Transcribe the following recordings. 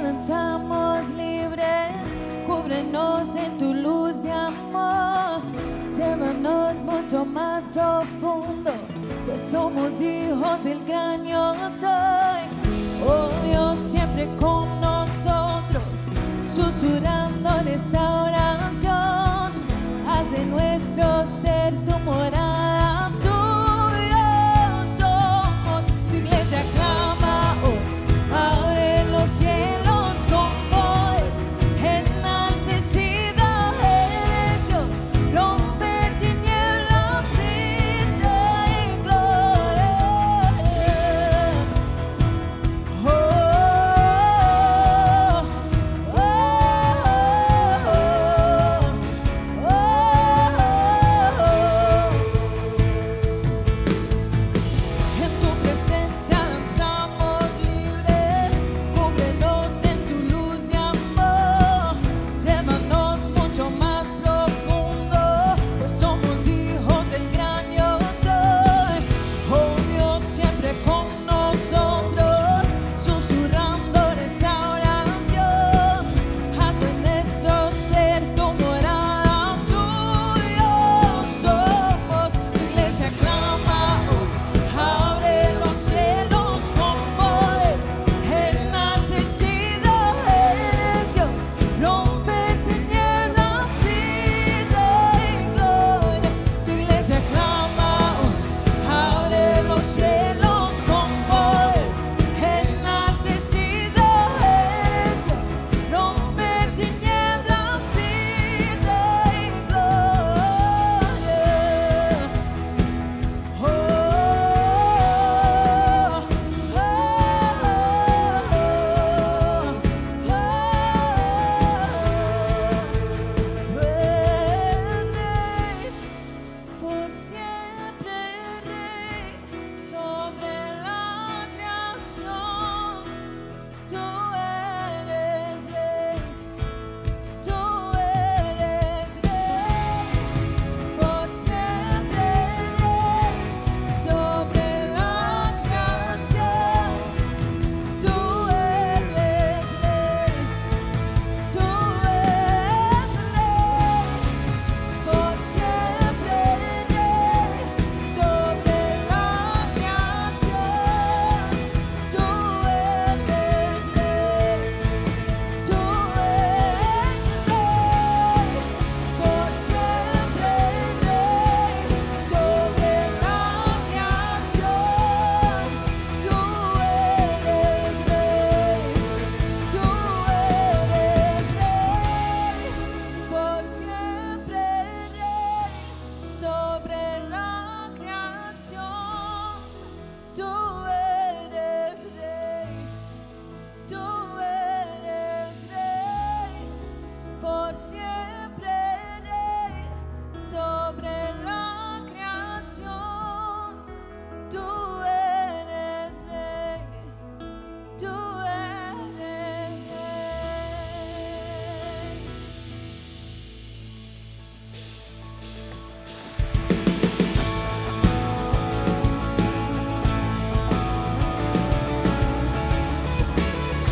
Danzamos libres, cúbrenos en tu luz de amor, llévanos mucho más profundo, pues somos hijos del gran yo soy. Oh Dios, siempre con nosotros, susurrando en esta oración, haz de nuestro ser tu morada, tuyo somos, tu iglesia clama hoy. Abre los cielos con poder, enaltecido eres Dios, rompe tinieblas, brilla en gloria. Oh, oh, oh, En tu presencia danzamos libres, cúbrenos en tu luz de amor, llévanos mucho más profundo, pues somos hijos del gran yo soy. Oh Dios, siempre con nosotros, susurrando en esta oración, haz de nuestro ser tu morada, tuyo somos, tu iglesia clama hoy. Abre los cielos con poder, enaltecido eres Dios, rompe tinieblas, brilla en gloria. Tu iglesia clama hoy. Abre los cielos con poder, enaltecido eres Dios, rompe tinieblas, brilla en gloria. Oh, por siempre rey sobre la creación, tú eres rey, tú eres rey, por siempre rey sobre la creación, tú eres rey, tú eres rey, por siempre rey sobre la creación, tú eres rey, tú eres rey, por siempre rey sobre la creación, tú eres rey, tú eres rey, por siempre rey sobre la creación, tú eres rey, tú eres rey, por siempre rey sobre la creación, tú eres rey, tú eres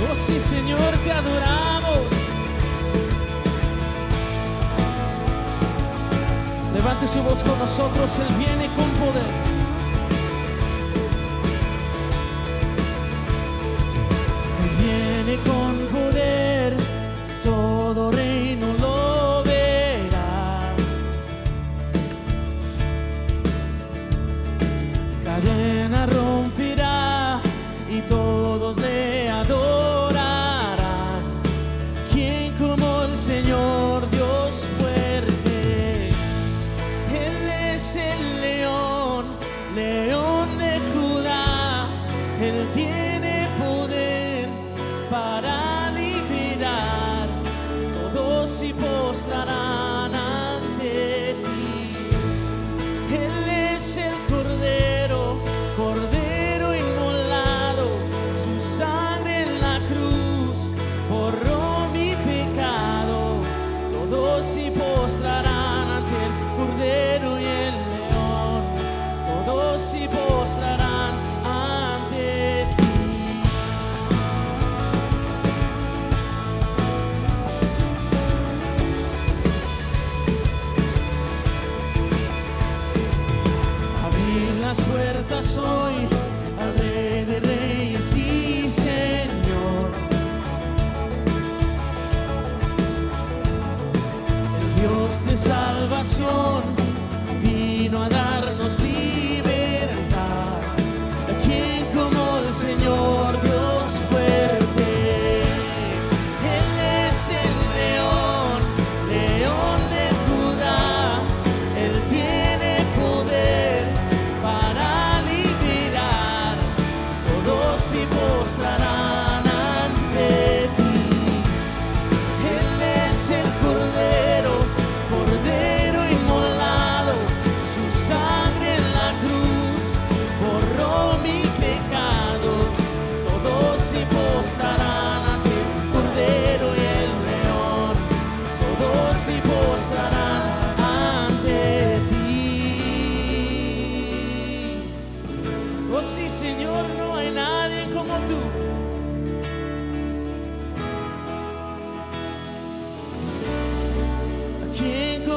Oh sí, Señor, te adoramos. Levante su voz con nosotros, Él viene con poder. Él viene con poder, todo reino lo verá. Cadena romperá y todos le adorarán. ¿Quién como el Señor Dios fuerte? Él es el león, león de Judá. Él tiene poder para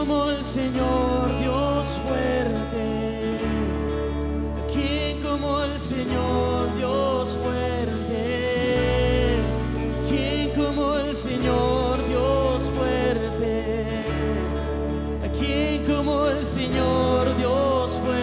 como el Señor, Dios fuerte? ¿Quién como el Señor, Dios fuerte? ¿Quién como el Señor, Dios fuerte? ¿Quién como el Señor, Dios fuerte?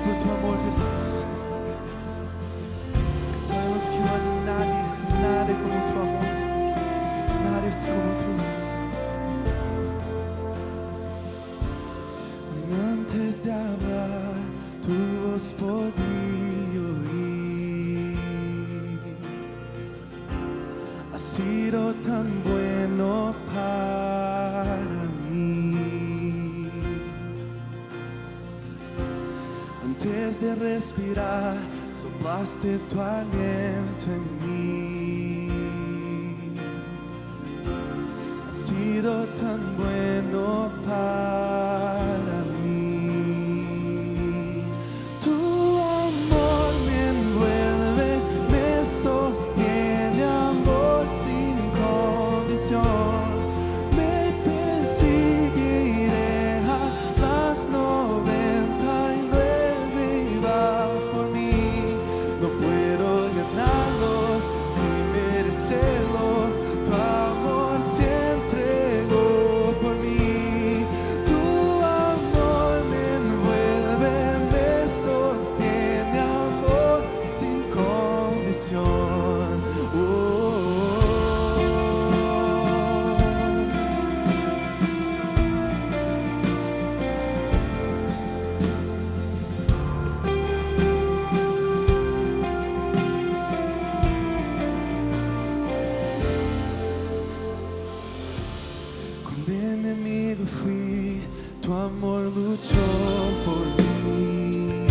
Por tu amor, Jesús. Sabemos que no hay nadie como tu amor. Nadie es como tú. Antes de hablar, tu voz podía oír. Ha sido tan bueno para mí. Antes de respirar, soplaste tu aliento en mí. Ha sido tan bueno para mí. Tu amor me envuelve, me sostiene, amor sin condición. Me persigue y deja las 99. Por mí, no puedo ganarlo ni merecerlo. Tu amor se entregó por mí. Tu amor me envuelve, me sostiene, amor sin condición. Enemigo fui, tu amor luchó por mí.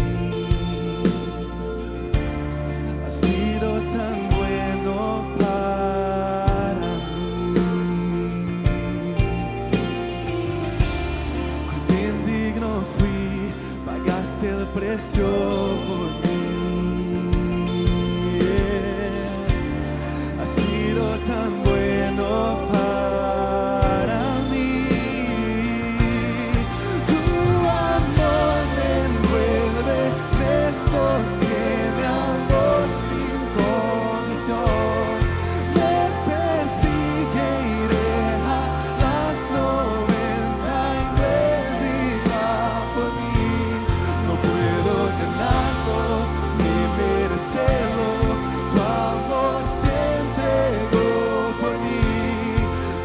Ha sido tan bueno para mí. Cuán indigno fui, pagaste el precio por mí. Ha sido tan bueno para sostiene, amor sin condición. Me persigue y deja las 99 y va por mí. No puedo ganarlo ni merecerlo. Tu amor se entregó por mí.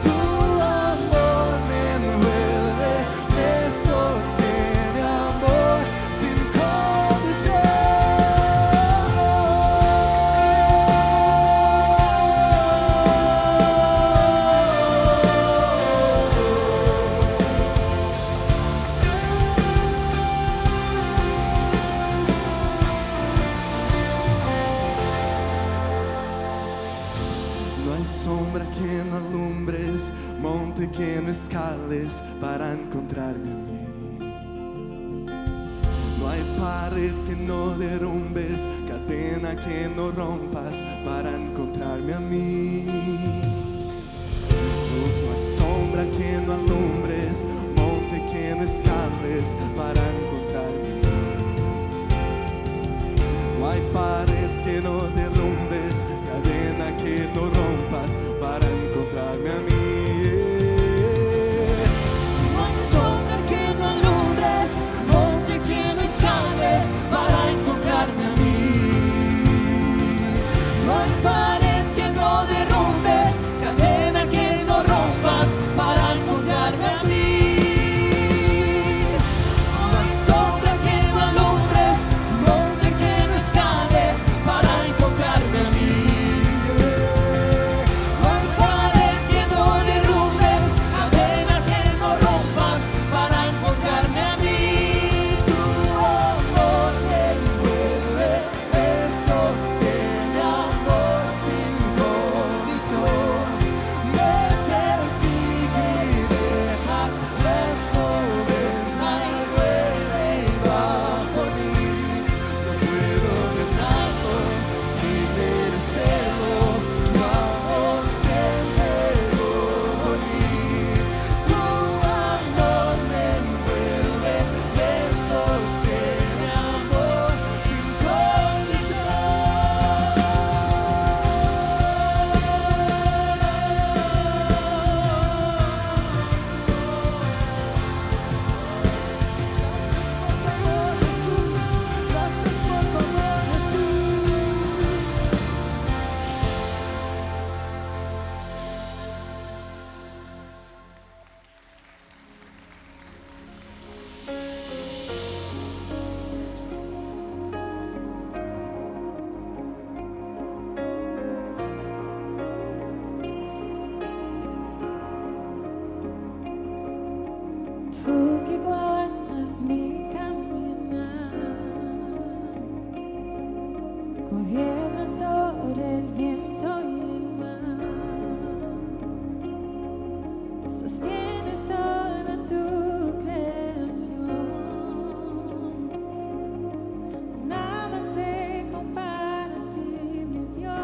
Tu amor me envuelve, me sostiene, amor sin condición. No hay sombra que no alumbres, monte que no escales para encontrarme a mí. pared que no derrumbes, cadena que no rompas para encontrarme a mí. No hay sombra que no alumbres, monte que no escales para encontrarme a mí. No hay pared que no derrumbes, cadena que no rompas para encontrarme a mí. No hay sombra que no alumbres, monte que no escales para encontrarme a mí. No hay pared que no derrumbes, cadena que no rompas para encontrarme a mí. No hay sombra que no alumbres, monte que no escales para encontrarme a mí. No hay pared que no derrumbes, cadena que no rompas para encontrarme a mí. Tu amor me envuelve, me sostiene, amor sin condición. Me persigue y deja las tormenta y vuelve y va por mí. No puedo ganarlo ni merecerlo, tu amor siempre por mí. Tu amor me envuelve, me sostiene, amor sin Gracias por tu amor, Jesús. Tú que guardas mi caminar, gobiernas sobre el viento y el mar, sostienes toda tu creación. Nada se compara a ti, mi Dios,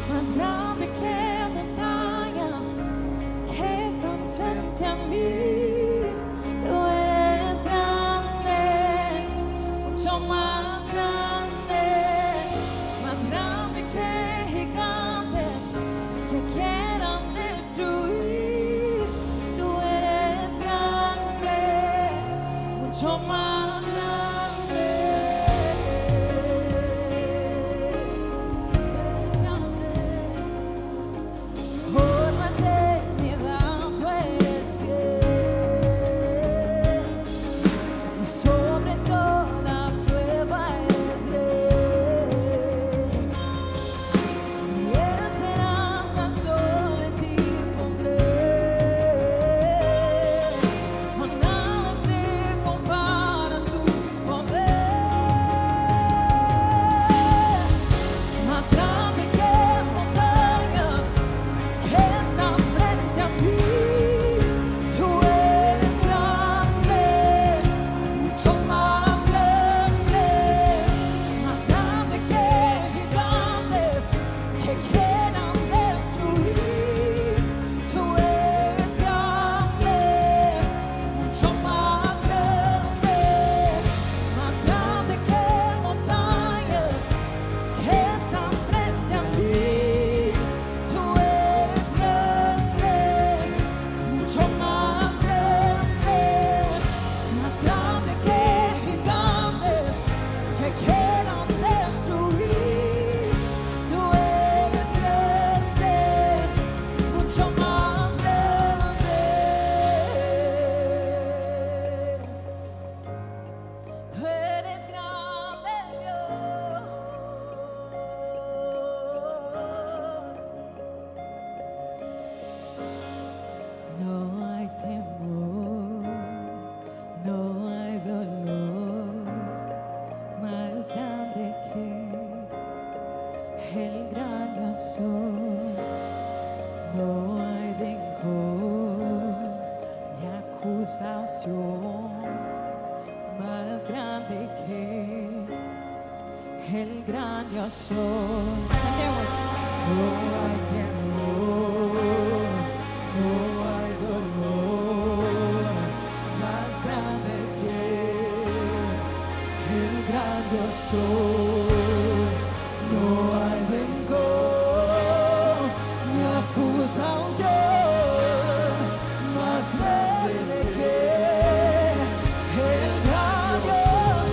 más grande que montañas que están frente a mí. Tú eres grande, mucho más grande que gigantes que quieran destruir. Tú eres grande, mucho más grande. Por más eternidad tú eres fiel, y sobre toda prueba eres rey. Mi esperanza solo en ti pondré, a nada se compara a tu poder. Más grande que montañas que están frente a mí. Tú eres grande, mucho más grande que gigantes que quieran destruir. Tú eres grande, mucho más grande que montañas que están frente a mí. Tú eres grande, mucho más grande que gigantes que quieran destruir. Tú eres grande, mucho más grande. Tú eres grande, Dios. No hay temor, no hay dolor más grande que el gran yo soy. No hay rencor ni acusación acusación más grande que el gran yo soy. Cantemos. No hay temor, no hay dolor más grande que el gran yo soy. No hay rencor ni acusación más grande que el gran yo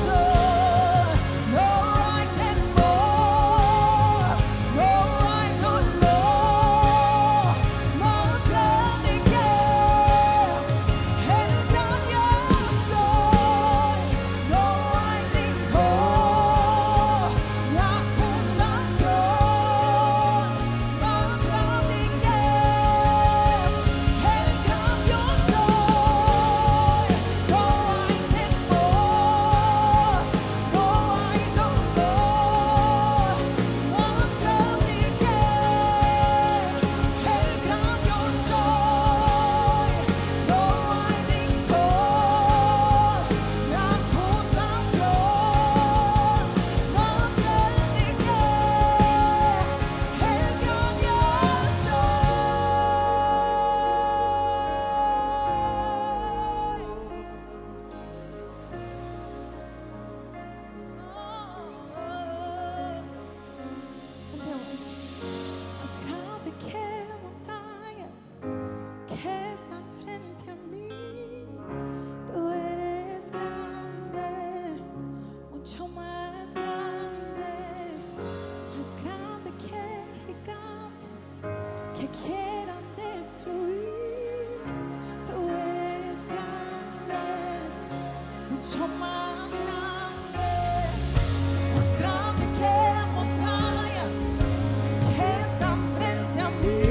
soy. No hay temor, no hay dolor más grande que el gran yo soy. No hay rencor ni acusación más grande que el gran yo soy. No hay temor, no hay dolor más grande que el gran yo soy. No hay rencor ni acusación más grande que el gran yo Más grande que montañas que están frente a mí, tú eres grande, mucho más grande que gigantes que quieran destruir. Tú eres grande, mucho más grande que montañas que están frente a mí.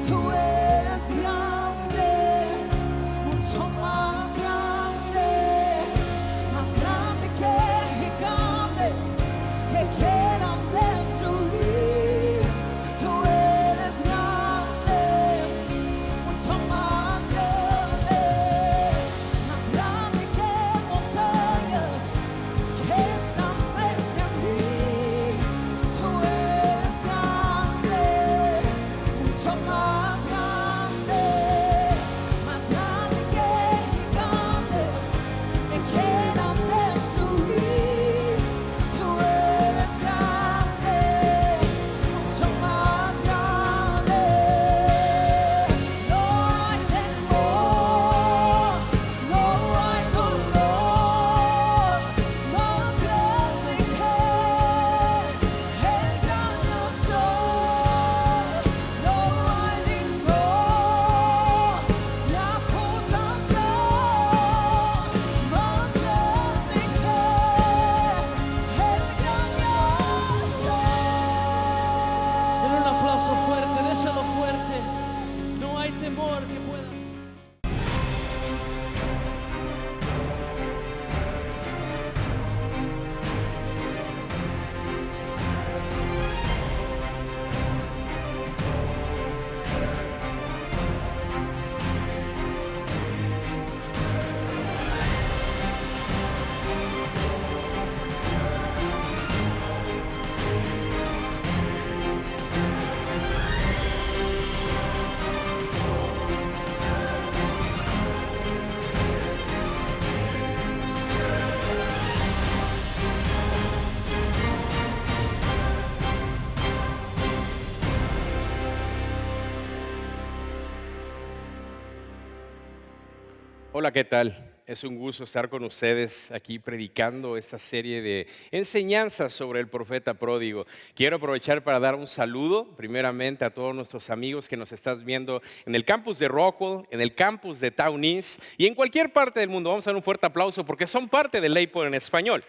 Tú eres grande, mucho más grande que gigantes que quieran destruir. Tú eres grande, mucho más grande que montañas que están frente a mí. Tú eres grande, mucho más grande que gigantes que quieran destruir. Tú eres grande, mucho más grande. No hay temor, no hay dolor más grande que el gran yo soy. No hay rencor ni acusación más grande que el gran yo soy. Denle un aplauso fuerte, déselo fuerte. No hay temor que pueda. Hola, ¿qué tal? Es un gusto estar con ustedes aquí predicando esta serie de enseñanzas sobre el profeta pródigo. Quiero aprovechar para dar un saludo primeramente a todos nuestros amigos que nos están viendo en el campus de Rockwell, en el campus de Town East y en cualquier parte del mundo. Vamos a dar un fuerte aplauso porque son parte de Layport en español.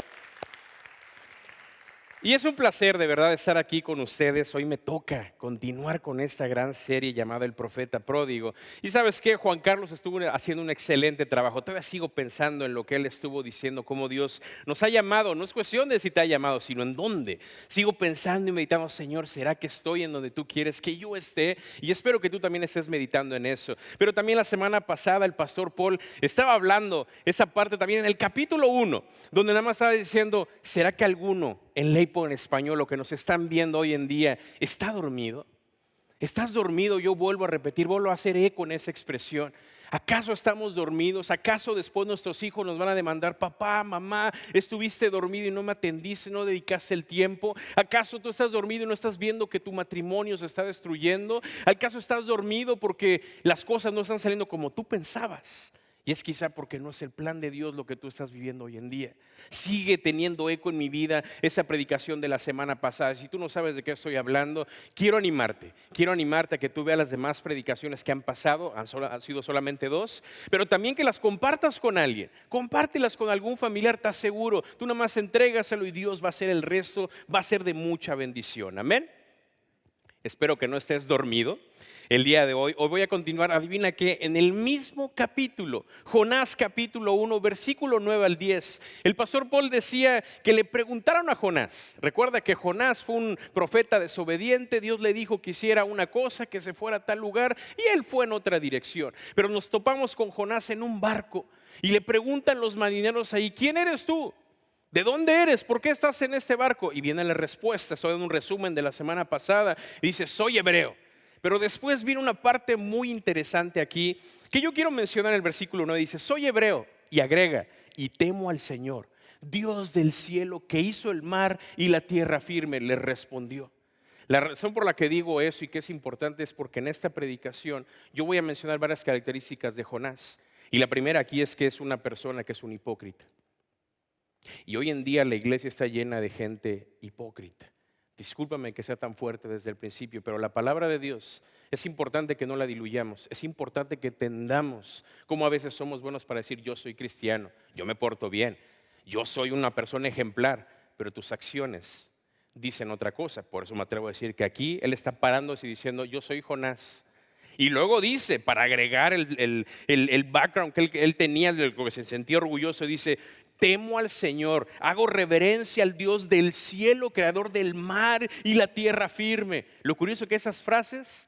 Y es un placer de verdad estar aquí con ustedes. Hoy me toca continuar con esta gran serie llamada El Profeta Pródigo. Y sabes qué, Juan Carlos estuvo haciendo un excelente trabajo. Todavía sigo pensando en lo que él estuvo diciendo, cómo Dios nos ha llamado. No es cuestión de si te ha llamado, sino en dónde. Sigo pensando y meditando, Señor, ¿será que estoy en donde tú quieres que yo esté? Y espero que tú también estés meditando en eso. Pero también la semana pasada el pastor Paul estaba hablando esa parte también en el capítulo 1, donde nada más estaba diciendo, ¿será que alguno en Leipo en español, lo que nos están viendo hoy en día, está dormido? ¿Estás dormido? Yo vuelvo a repetir, vuelvo a hacer eco en esa expresión. ¿Acaso estamos dormidos? ¿Acaso después nuestros hijos nos van a demandar, papá, mamá, estuviste dormido y no me atendiste, no dedicaste el tiempo? ¿Acaso tú estás dormido y no estás viendo que tu matrimonio se está destruyendo? ¿Acaso estás dormido porque las cosas no están saliendo como tú pensabas? Y es quizá porque no es el plan de Dios lo que tú estás viviendo hoy en día. Sigue teniendo eco en mi vida esa predicación de la semana pasada. Si tú no sabes de qué estoy hablando, quiero animarte a que tú veas las demás predicaciones que han pasado. Han sido solamente 2, pero también que las compartas con alguien. Compártelas con algún familiar, te aseguro. Tú nomás entrégaselo y Dios va a hacer el resto, va a ser de mucha bendición. Amén. Espero que no estés dormido el día de hoy. Hoy voy a continuar, adivina qué, en el mismo capítulo, Jonás capítulo 1, versículo 9 al 10. El pastor Paul decía que le preguntaron a Jonás. Recuerda que Jonás fue un profeta desobediente. Dios le dijo que hiciera una cosa, que se fuera a tal lugar, y él fue en otra dirección. Pero nos topamos con Jonás en un barco y le preguntan los marineros ahí, ¿quién eres tú? ¿De dónde eres? ¿Por qué estás en este barco? Y viene la respuesta. Estoy dando un resumen de la semana pasada. Dice, soy hebreo. Pero después viene una parte muy interesante aquí que yo quiero mencionar en el versículo 9. Dice, soy hebreo. Y agrega, y temo al Señor, Dios del cielo, que hizo el mar y la tierra firme. Le respondió. La razón por la que digo eso y que es importante es porque en esta predicación yo voy a mencionar varias características de Jonás. Y la primera aquí es que es una persona que es un hipócrita. Y hoy en día la iglesia está llena de gente hipócrita. Discúlpame que sea tan fuerte desde el principio, pero la palabra de Dios es importante que no la diluyamos. Es importante que entendamos cómo a veces somos buenos para decir yo soy cristiano, yo me porto bien, yo soy una persona ejemplar, pero tus acciones dicen otra cosa. Por eso me atrevo a decir que aquí él está parándose y diciendo yo soy Jonás. Y luego dice, para agregar el background que él tenía, de lo que se sentía orgulloso, dice, temo al Señor, hago reverencia al Dios del cielo, creador del mar y la tierra firme. Lo curioso es que esas frases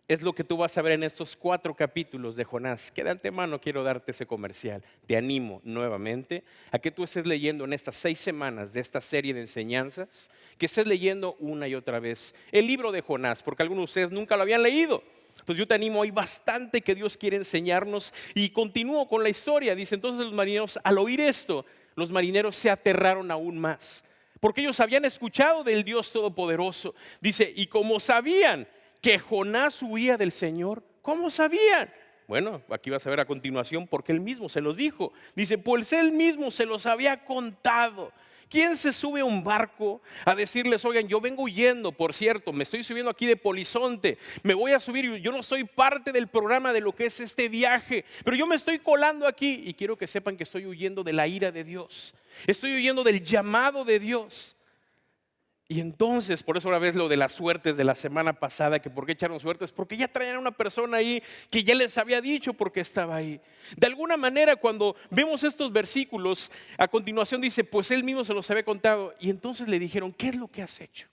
es lo que tú vas a ver en estos 4 capítulos de Jonás. Que de antemano quiero darte ese comercial. Te animo nuevamente a que tú estés leyendo en estas 6 semanas de esta serie de enseñanzas, que estés leyendo una y otra vez el libro de Jonás, porque algunos de ustedes nunca lo habían leído. Entonces yo te animo, hay bastante que Dios quiere enseñarnos. Y continúo con la historia. Dice, entonces los marineros, al oír esto, los marineros se aterraron aún más, porque ellos habían escuchado del Dios Todopoderoso. Dice, y como sabían que Jonás huía del Señor, ¿cómo sabían? Bueno, aquí vas a ver a continuación, porque él mismo se los dijo. Dice, pues él mismo se los había contado. ¿Quién se sube a un barco a decirles, oigan, yo vengo huyendo, por cierto, me estoy subiendo aquí de Polizonte, me voy a subir y yo no soy parte del programa de lo que es este viaje, pero yo me estoy colando aquí y quiero que sepan que estoy huyendo de la ira de Dios, estoy huyendo del llamado de Dios? Y entonces, por eso ahora ves lo de las suertes de la semana pasada, que por qué echaron suertes, porque ya traían a una persona ahí que ya les había dicho por qué estaba ahí. De alguna manera, cuando vemos estos versículos, a continuación dice, pues él mismo se los había contado. Y entonces le dijeron, ¿qué es lo que has hecho?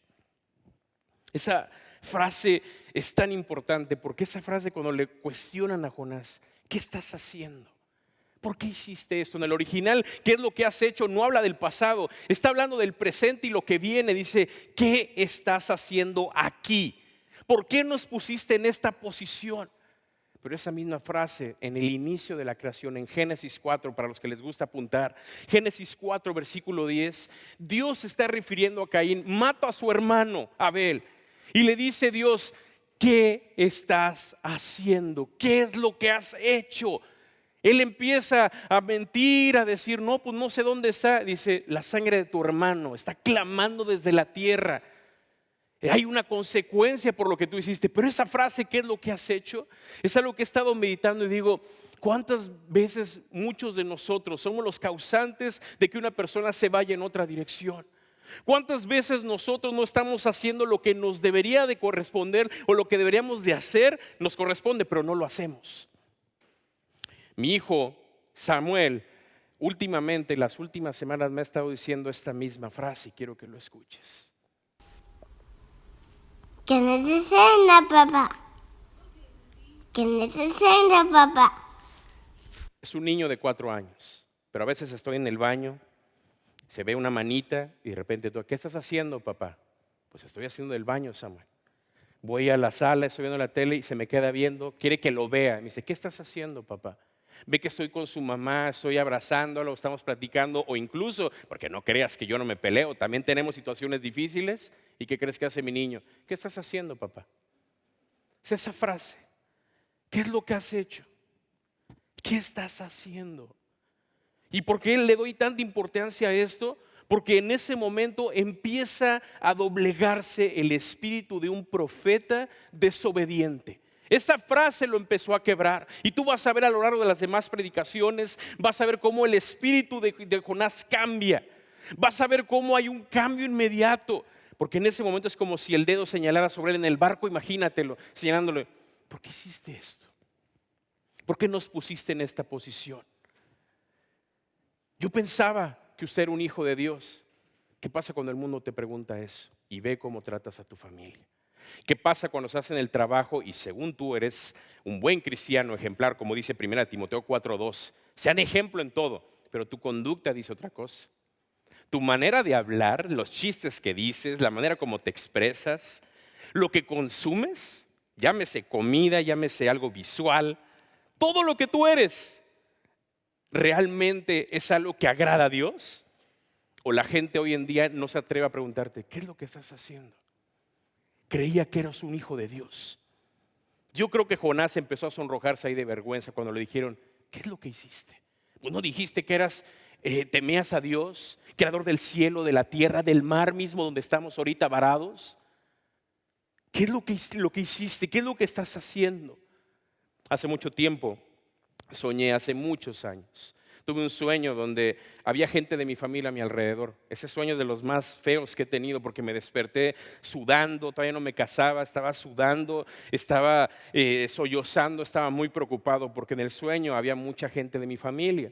Esa frase es tan importante, porque esa frase cuando le cuestionan a Jonás, ¿qué estás haciendo? ¿Por qué hiciste esto? En el original, ¿qué es lo que has hecho? No habla del pasado, está hablando del presente y lo que viene. Dice, ¿qué estás haciendo aquí? ¿Por qué nos pusiste en esta posición? Pero esa misma frase en el inicio de la creación, en Génesis 4, para los que les gusta apuntar, Génesis 4, versículo 10, Dios se está refiriendo a Caín, mata a su hermano Abel. Y le dice Dios, ¿qué estás haciendo? ¿Qué es lo que has hecho? Él empieza a mentir, a decir, no, pues no sé dónde está. Dice, la sangre de tu hermano está clamando desde la tierra. Hay una consecuencia por lo que tú hiciste. Pero esa frase, ¿qué es lo que has hecho? Es algo que he estado meditando y digo, ¿cuántas veces muchos de nosotros somos los causantes de que una persona se vaya en otra dirección? ¿Cuántas veces nosotros no estamos haciendo lo que nos debería de corresponder o lo que deberíamos de hacer nos corresponde, pero no lo hacemos? Mi hijo Samuel últimamente, las últimas semanas me ha estado diciendo esta misma frase y quiero que lo escuches. ¿Qué necesita, papá? ¿Qué necesita, papá? Es un niño de 4 años, pero a veces estoy en el baño, se ve una manita y de repente tú, ¿qué estás haciendo, papá? Pues estoy haciendo el baño, Samuel. Voy a la sala, estoy viendo la tele y se me queda viendo, quiere que lo vea. Me dice, ¿qué estás haciendo, papá? Ve que estoy con su mamá, estoy abrazándolo, estamos platicando, o incluso, porque no creas que yo no me peleo, también tenemos situaciones difíciles. ¿Y qué crees que hace mi niño? ¿Qué estás haciendo, papá? Es esa frase. ¿Qué es lo que has hecho? ¿Qué estás haciendo? ¿Y por qué le doy tanta importancia a esto? Porque en ese momento empieza a doblegarse el espíritu de un profeta desobediente. Esa frase lo empezó a quebrar. Y tú vas a ver a lo largo de las demás predicaciones, vas a ver cómo el espíritu de Jonás cambia. Vas a ver cómo hay un cambio inmediato. Porque en ese momento es como si el dedo señalara sobre él en el barco, imagínatelo, señalándole, ¿por qué hiciste esto? ¿Por qué nos pusiste en esta posición? Yo pensaba que usted era un hijo de Dios. ¿Qué pasa cuando el mundo te pregunta eso? Y ve cómo tratas a tu familia. ¿Qué pasa cuando estás en el trabajo y según tú eres un buen cristiano ejemplar, como dice 1 Timoteo 4:2? Sean ejemplo en todo, pero tu conducta dice otra cosa. Tu manera de hablar, los chistes que dices, la manera como te expresas, lo que consumes, llámese comida, llámese algo visual, todo lo que tú eres, ¿realmente es algo que agrada a Dios? O la gente hoy en día no se atreve a preguntarte, ¿qué es lo que estás haciendo? Creía que eras un hijo de Dios. Yo creo que Jonás empezó a sonrojarse ahí de vergüenza cuando le dijeron, ¿qué es lo que hiciste? Pues no dijiste que temías a Dios, creador del cielo, de la tierra, del mar mismo donde estamos ahorita varados. ¿Qué es lo que hiciste? ¿Qué es lo que estás haciendo? Hace mucho tiempo soñé, hace muchos años. Tuve un sueño donde había gente de mi familia a mi alrededor. Ese sueño de los más feos que he tenido porque me desperté sudando, todavía no me casaba, estaba sudando, estaba sollozando, estaba muy preocupado porque en el sueño había mucha gente de mi familia.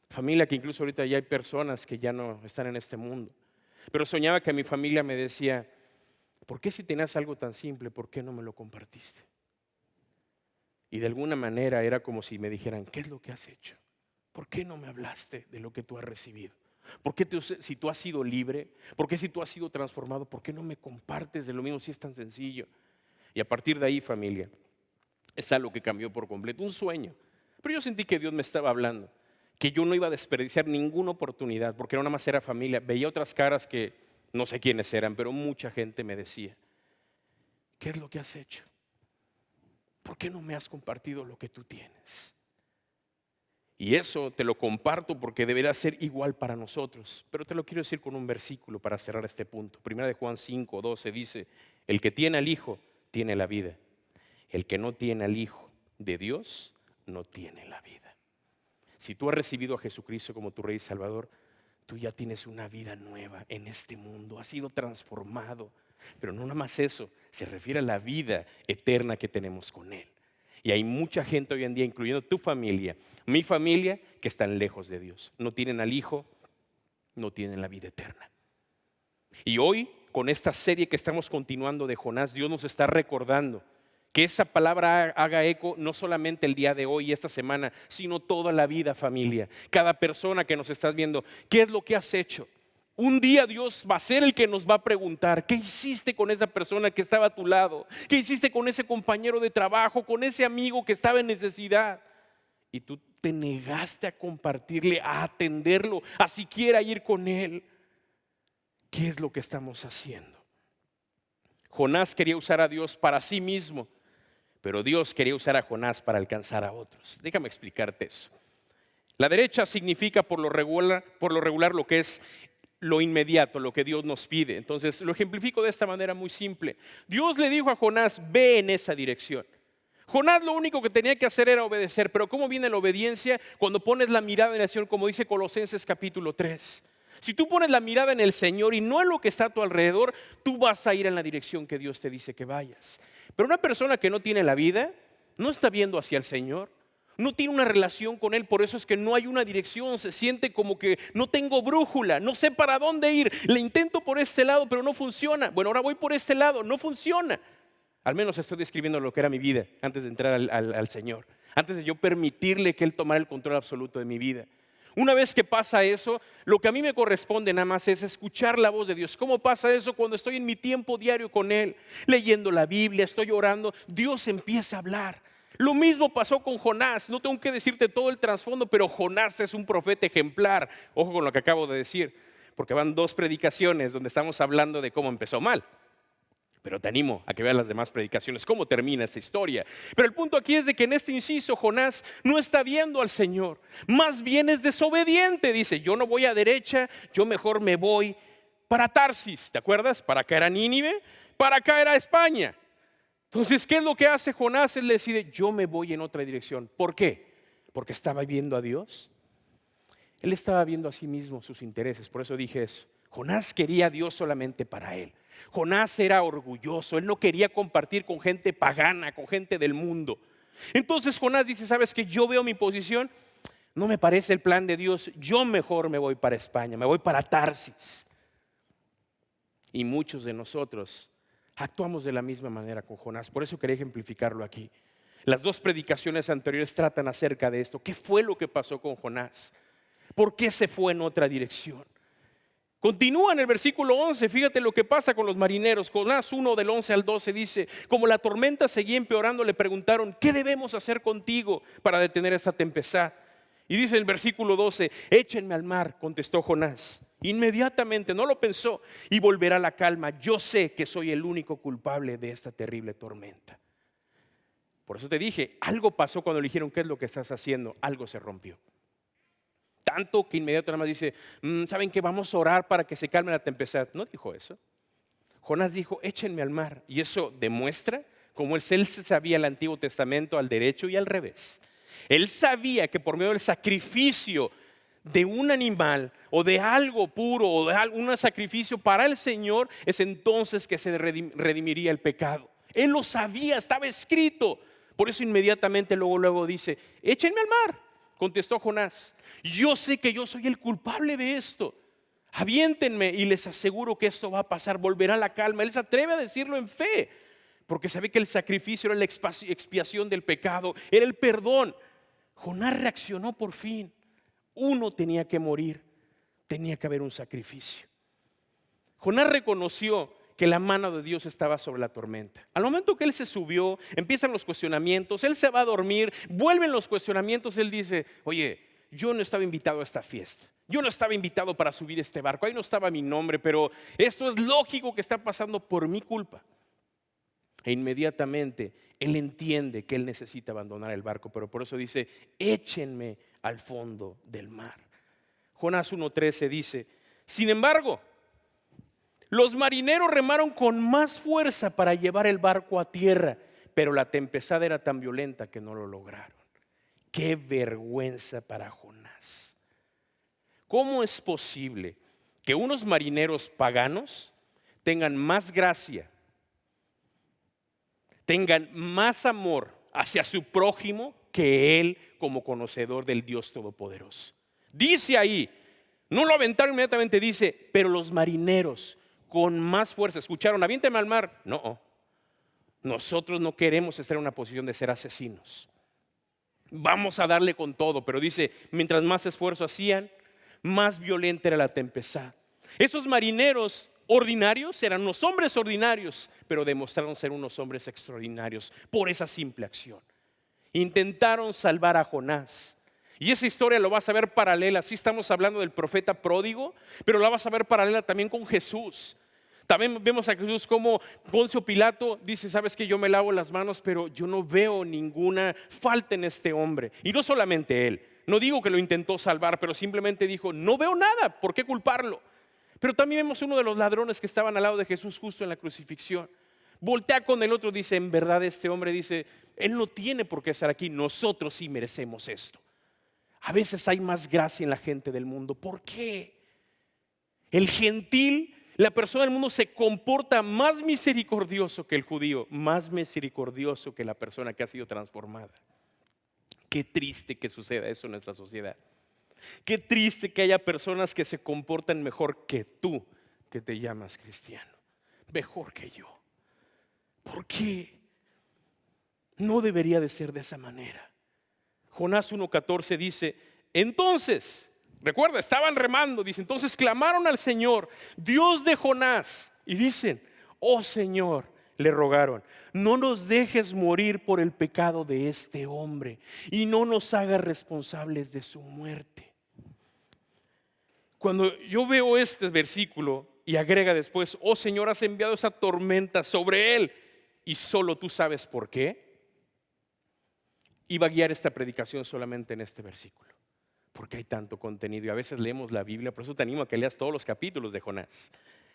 Familia que incluso ahorita ya hay personas que ya no están en este mundo. Pero soñaba que mi familia me decía, ¿por qué si tenías algo tan simple, por qué no me lo compartiste? Y de alguna manera era como si me dijeran, ¿qué es lo que has hecho? ¿Por qué no me hablaste de lo que tú has recibido? ¿Por qué si tú has sido libre? ¿Por qué si tú has sido transformado? ¿Por qué no me compartes de lo mismo si es tan sencillo? Y a partir de ahí, familia, es algo que cambió por completo, un sueño. Pero yo sentí que Dios me estaba hablando, que yo no iba a desperdiciar ninguna oportunidad, porque no nada más era familia. Veía otras caras que no sé quiénes eran, pero mucha gente me decía, ¿qué es lo que has hecho? ¿Por qué no me has compartido lo que tú tienes? Y eso te lo comparto porque debería ser igual para nosotros. Pero te lo quiero decir con un versículo para cerrar este punto. 1 Juan 5:12 dice, el que tiene al Hijo tiene la vida. El que no tiene al Hijo de Dios no tiene la vida. Si tú has recibido a Jesucristo como tu Rey y Salvador, tú ya tienes una vida nueva en este mundo. Has sido transformado. Pero no nada más eso, se refiere a la vida eterna que tenemos con Él. Y hay mucha gente hoy en día, incluyendo tu familia, mi familia, que están lejos de Dios. No tienen al Hijo, no tienen la vida eterna. Y hoy, con esta serie que estamos continuando de Jonás, Dios nos está recordando que esa palabra haga eco no solamente el día de hoy y esta semana, sino toda la vida, familia. Cada persona que nos estás viendo, ¿qué es lo que has hecho? Un día Dios va a ser el que nos va a preguntar, ¿qué hiciste con esa persona que estaba a tu lado? ¿Qué hiciste con ese compañero de trabajo, con ese amigo que estaba en necesidad? Y tú te negaste a compartirle, a atenderlo, a siquiera ir con él. ¿Qué es lo que estamos haciendo? Jonás quería usar a Dios para sí mismo, pero Dios quería usar a Jonás para alcanzar a otros. Déjame explicarte eso. La derecha significa por lo regular lo que es lo inmediato, lo que Dios nos pide. Entonces lo ejemplifico de esta manera muy simple. Dios le dijo a Jonás, ve en esa dirección. Jonás lo único que tenía que hacer era obedecer. Pero ¿cómo viene la obediencia? Cuando pones la mirada en la acción, como dice Colosenses capítulo 3. Si tú pones la mirada en el Señor y no en lo que está a tu alrededor, tú vas a ir en la dirección que Dios te dice que vayas. Pero una persona que no tiene la vida, no está viendo hacia el Señor, no tiene una relación con Él, por eso es que no hay una dirección, se siente como que no tengo brújula, no sé para dónde ir, le intento por este lado pero no funciona, bueno ahora voy por este lado, no funciona. Al menos estoy describiendo lo que era mi vida antes de entrar al Señor, antes de yo permitirle que Él tomara el control absoluto de mi vida. Una vez que pasa eso, lo que a mí me corresponde nada más es escuchar la voz de Dios. ¿Cómo pasa eso? Cuando estoy en mi tiempo diario con Él, leyendo la Biblia, estoy orando, Dios empieza a hablar. Lo mismo pasó con Jonás. No tengo que decirte todo el trasfondo, pero Jonás es un profeta ejemplar. Ojo con lo que acabo de decir, porque van 2 predicaciones donde estamos hablando de cómo empezó mal. Pero te animo a que veas las demás predicaciones, cómo termina esta historia. Pero el punto aquí es de que en este inciso Jonás no está viendo al Señor. Más bien es desobediente. Dice, yo no voy a derecha, yo mejor me voy para Tarsis. ¿Te acuerdas? Para caer a Nínive, para caer a España. Entonces, ¿qué es lo que hace Jonás? Él decide, yo me voy en otra dirección. ¿Por qué? Porque estaba viendo a Dios. Él estaba viendo a sí mismo sus intereses. Por eso dije eso. Jonás quería a Dios solamente para él. Jonás era orgulloso, él no quería compartir con gente pagana, con gente del mundo. Entonces Jonás dice, ¿sabes qué? Yo veo mi posición, no me parece el plan de Dios, yo mejor me voy para España, me voy para Tarsis. Y muchos de nosotros actuamos de la misma manera con Jonás, por eso quería ejemplificarlo aquí. Las 2 predicaciones anteriores tratan acerca de esto. ¿Qué fue lo que pasó con Jonás? ¿Por qué se fue en otra dirección? Continúa en el versículo 11, fíjate lo que pasa con los marineros. Jonás 1 del 11 al 12 dice, como la tormenta seguía empeorando, le preguntaron, ¿qué debemos hacer contigo para detener esta tempestad? Y dice el versículo 12, échenme al mar, contestó Jonás. Inmediatamente, no lo pensó, y volverá la calma. Yo sé que soy el único culpable de esta terrible tormenta. Por eso te dije, algo pasó cuando le dijeron, ¿qué es lo que estás haciendo? Algo se rompió. Tanto que inmediatamente nada más dice, ¿saben qué? Vamos a orar para que se calme la tempestad. No dijo eso. Jonás dijo, échenme al mar. Y eso demuestra cómo él se sabía el Antiguo Testamento al derecho y al revés. Él sabía que por medio del sacrificio de un animal o de algo puro o de un sacrificio para el Señor, es entonces que se redimiría el pecado. Él lo sabía, estaba escrito. Por eso inmediatamente luego dice, échenme al mar. Contestó Jonás, yo sé que yo soy el culpable de esto. Aviéntenme y les aseguro que esto va a pasar, volverá la calma. Él se atreve a decirlo en fe, porque sabe que el sacrificio era la expiación del pecado, era el perdón. Jonás reaccionó por fin. Uno tenía que morir, tenía que haber un sacrificio. Jonás reconoció que la mano de Dios estaba sobre la tormenta. Al momento que él se subió, empiezan los cuestionamientos, él se va a dormir, vuelven los cuestionamientos, él dice, oye, yo no estaba invitado a esta fiesta, yo no estaba invitado para subir este barco, ahí no estaba mi nombre, pero esto es lógico que está pasando por mi culpa. E inmediatamente él entiende que él necesita abandonar el barco, pero por eso dice, échenme al fondo del mar. Jonás 1:13 dice, sin embargo, los marineros remaron con más fuerza para llevar el barco a tierra, pero la tempestad era tan violenta que no lo lograron. ¡Qué vergüenza para Jonás! ¿Cómo es posible que unos marineros paganos tengan más gracia, tengan más amor hacia su prójimo que él como conocedor del Dios Todopoderoso? Dice ahí, no lo aventaron inmediatamente, dice, pero los marineros con más fuerza, ¿escucharon? Aviéntame al mar. No, nosotros no queremos estar en una posición de ser asesinos. Vamos a darle con todo, pero dice, mientras más esfuerzo hacían, más violenta era la tempestad. Esos marineros ordinarios eran unos hombres ordinarios, pero demostraron ser unos hombres extraordinarios por esa simple acción. Intentaron salvar a Jonás. Y esa historia lo vas a ver paralela. Sí estamos hablando del profeta pródigo, pero la vas a ver paralela también con Jesús. También vemos a Jesús como Poncio Pilato dice, sabes que yo me lavo las manos, pero yo no veo ninguna falta en este hombre. Y no solamente él, no digo que lo intentó salvar, pero simplemente dijo, no veo nada, ¿por qué culparlo? Pero también vemos uno de los ladrones que estaban al lado de Jesús justo en la crucifixión. Voltea con el otro, dice, en verdad este hombre dice, él no tiene por qué estar aquí, nosotros sí merecemos esto. A veces hay más gracia en la gente del mundo. ¿Por qué? El gentil, la persona del mundo, se comporta más misericordioso que el judío, más misericordioso que la persona que ha sido transformada. Qué triste que suceda eso en nuestra sociedad. Qué triste que haya personas que se comportan mejor que tú, que te llamas cristiano, mejor que yo. ¿Por qué? No debería de ser de esa manera. Jonás 1:14 dice, entonces, recuerda, estaban remando, dice, entonces clamaron al Señor, Dios de Jonás, y dicen, oh Señor, le rogaron, no nos dejes morir por el pecado de este hombre y no nos hagas responsables de su muerte. Cuando yo veo este versículo y agrega después, oh Señor, has enviado esa tormenta sobre él y solo tú sabes por qué, iba a guiar esta predicación solamente en este versículo, porque hay tanto contenido y a veces leemos la Biblia. Por eso te animo a que leas todos los capítulos de Jonás.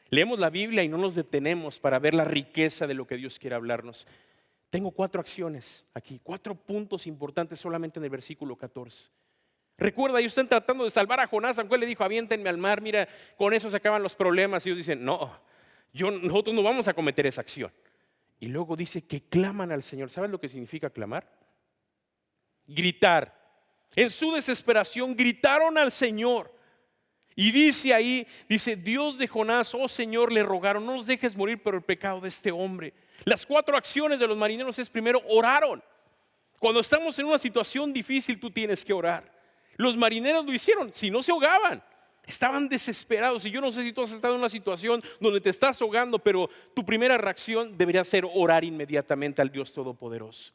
Leemos la Biblia y no nos detenemos para ver la riqueza de lo que Dios quiere hablarnos. Tengo 4 acciones aquí, 4 puntos importantes solamente en el versículo 14. Recuerda, ellos están tratando de salvar a Jonás, aunque él le dijo, aviéntenme al mar, mira, con eso se acaban los problemas. Y ellos dicen, no, nosotros no vamos a cometer esa acción. Y luego dice que claman al Señor. ¿Sabes lo que significa clamar? Gritar. En su desesperación gritaron al Señor. Y dice ahí, dice, Dios de Jonás, oh Señor, le rogaron, no nos dejes morir por el pecado de este hombre. Las 4 acciones de los marineros es, primero, oraron. Cuando estamos en una situación difícil, tú tienes que orar. Los marineros lo hicieron, si no se ahogaban. Estaban desesperados. Y yo no sé si tú has estado en una situación donde te estás ahogando, pero tu primera reacción debería ser orar inmediatamente al Dios Todopoderoso.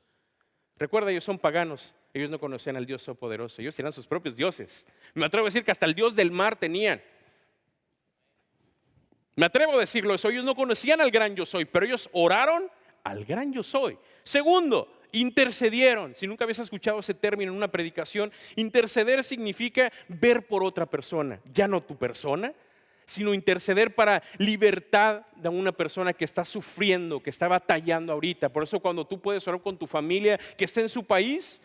Recuerda, ellos son paganos. Ellos no conocían al Dios Todopoderoso. Ellos tenían sus propios dioses. Me atrevo a decir que hasta el Dios del mar tenían. Me atrevo a decirlo eso. Ellos no conocían al gran yo soy, pero ellos oraron al gran yo soy. Segundo, intercedieron. Si nunca habías escuchado ese término en una predicación, interceder significa ver por otra persona. Ya no tu persona, sino interceder para libertad de una persona que está sufriendo, que está batallando ahorita. Por eso cuando tú puedes orar con tu familia que está en su país,